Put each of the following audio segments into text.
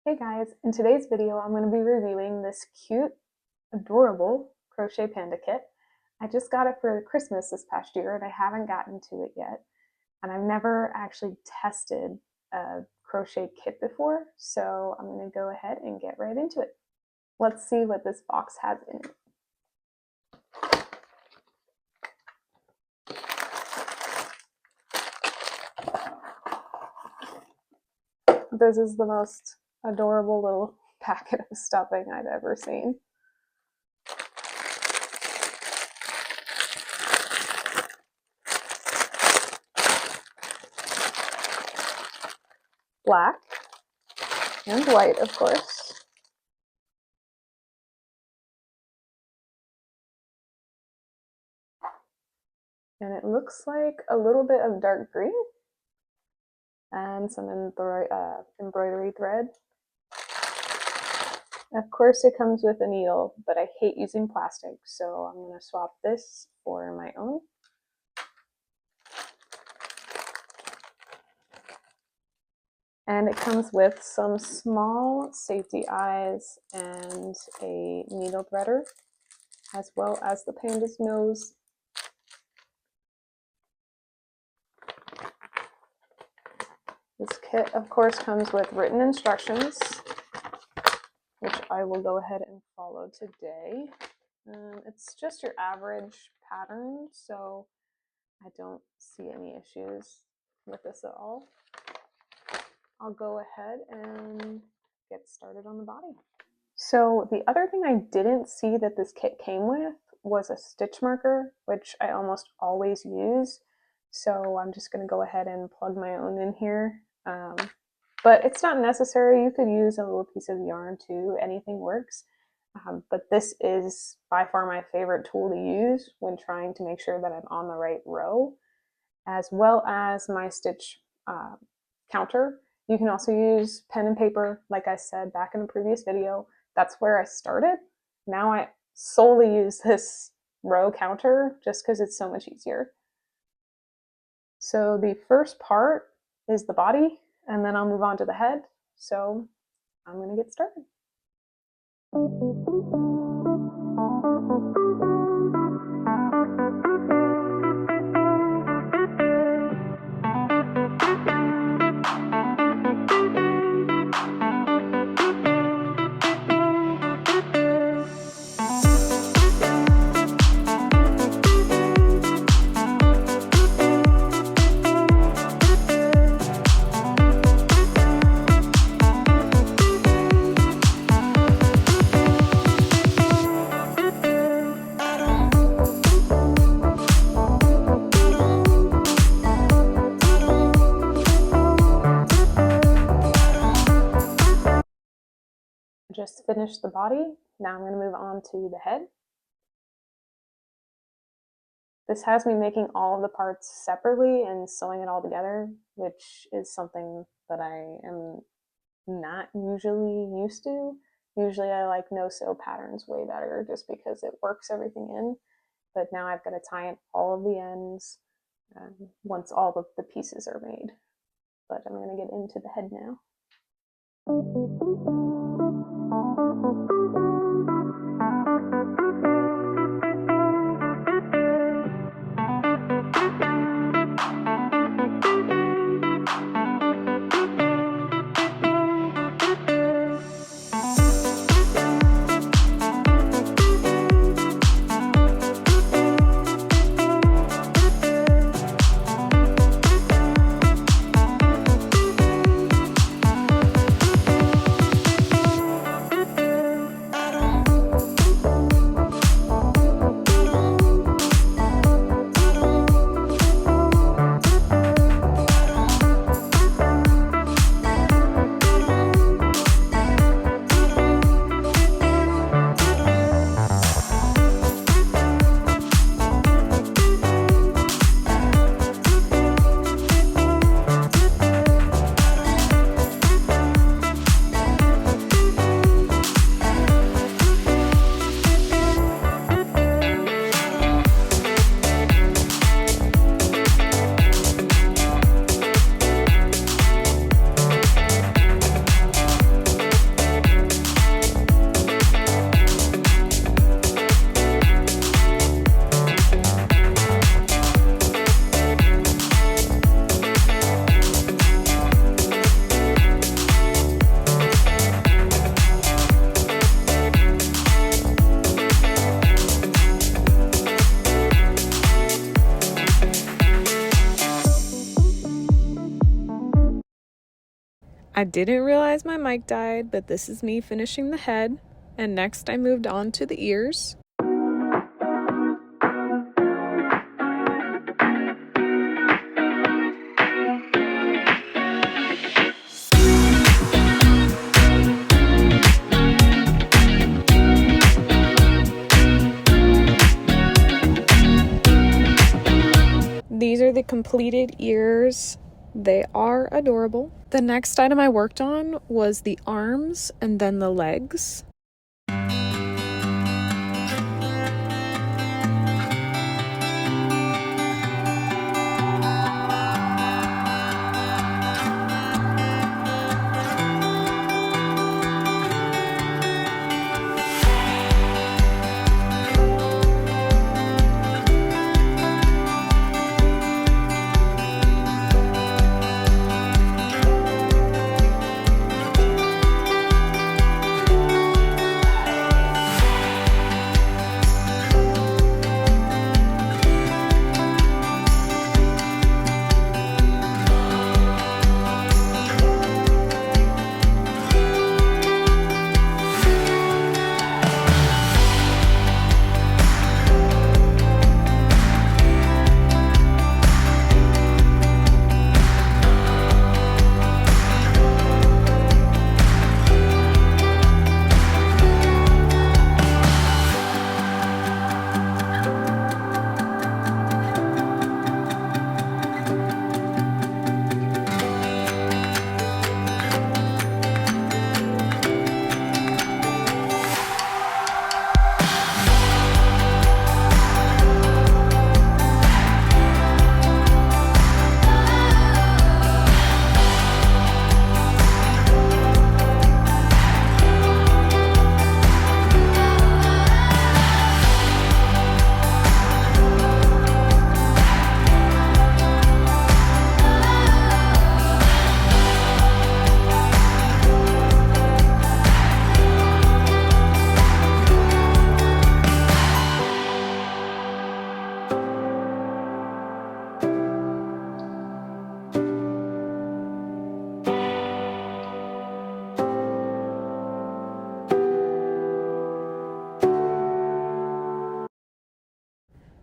Hey guys, in today's video I'm going to be reviewing this cute, adorable crochet panda kit. I just got it for Christmas this past year and I haven't gotten to it yet. And I've never actually tested a crochet kit before, so I'm going to go ahead and get right into it. Let's see what this box has in it. This is the most adorable little packet of stuffing I've ever seen. Black and white, of course. And it looks like a little bit of dark green and some embroidery thread. Of course it comes with a needle, but I hate using plastic, so I'm going to swap this for my own. And it comes with some small safety eyes and a needle threader, as well as the panda's nose. This kit, of course, comes with written instructions, which I will go ahead and follow today. It's just your average pattern, so I don't see any issues with this at all. I'll go ahead and get started on the body. So the other thing I didn't see that this kit came with was a stitch marker, which I almost always use. So I'm just going to go ahead and plug my own in here. But it's not necessary. You could use a little piece of yarn too. Anything works. But this is by far my favorite tool to use when trying to make sure that I'm on the right row, as well as my stitch counter. You can also use pen and paper, like I said back in a previous video. That's where I started. Now I solely use this row counter just because it's so much easier. So the first part is the body, and then I'll move on to the head. So I'm going to get started. Just finished the body. Now I'm going to move on to the head. This has me making all of the parts separately and sewing it all together, which is something that I am not usually used to. Usually I like no-sew patterns way better just because it works everything in. But now I've got to tie in all of the ends once all of the pieces are made. But I'm going to get into the head now. I didn't realize my mic died, but this is me finishing the head, and next I moved on to the ears. These are the completed ears. They are adorable. The next item I worked on was the arms and then the legs.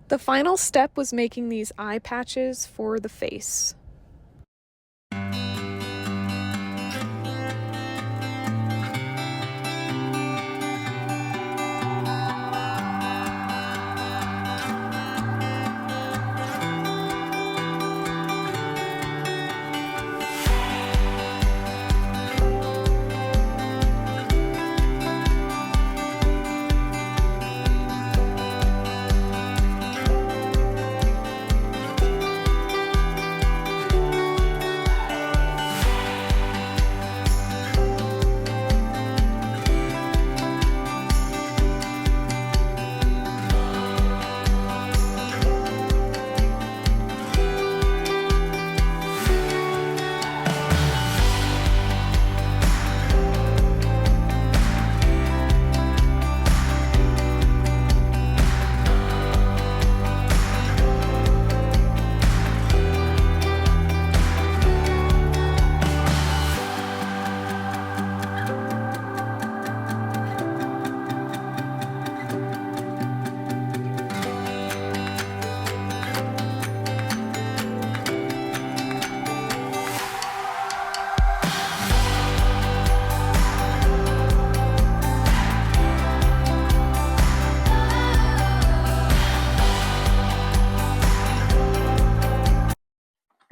The final step was making these eye patches for the face.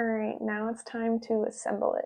Alright, now it's time to assemble it.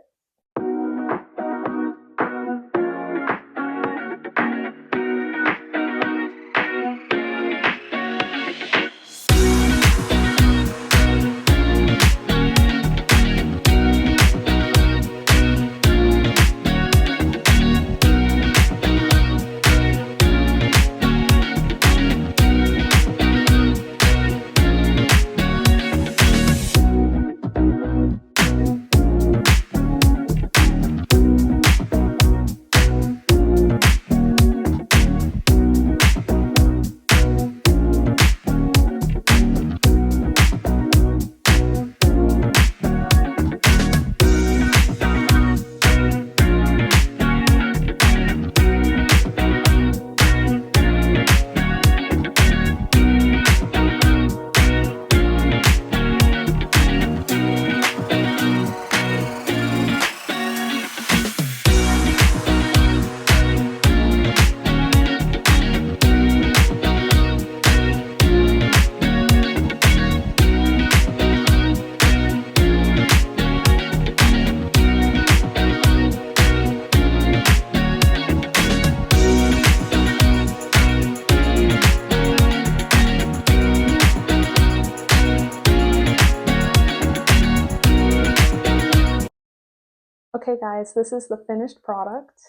Okay guys, this is the finished product.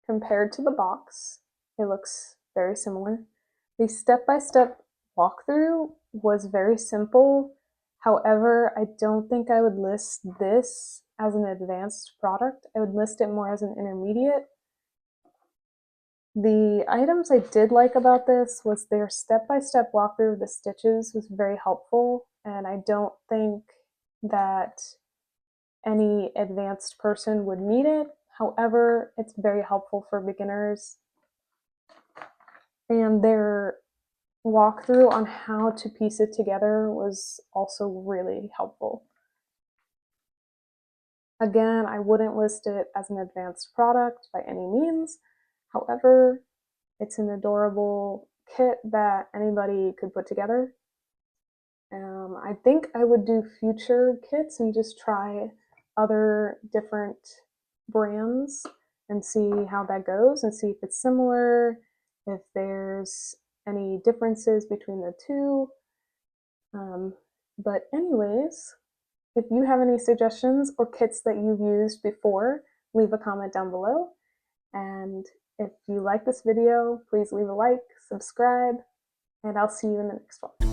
Compared to the box, it looks very similar. The step-by-step walkthrough was very simple. However, I don't think I would list this as an advanced product. I would list it more as an intermediate. The items I did like about this was their step-by-step walkthrough of the stitches was very helpful, and I don't think that any advanced person would need it. However, it's very helpful for beginners. And their walkthrough on how to piece it together was also really helpful. Again, I wouldn't list it as an advanced product by any means. However, it's an adorable kit that anybody could put together. I think I would do future kits and just try other different brands and see how that goes and see if it's similar, if there's any differences between the two. But anyways, if you have any suggestions or kits that you've used before, leave a comment down below. And if you like this video, please leave a like, subscribe, and I'll see you in the next one.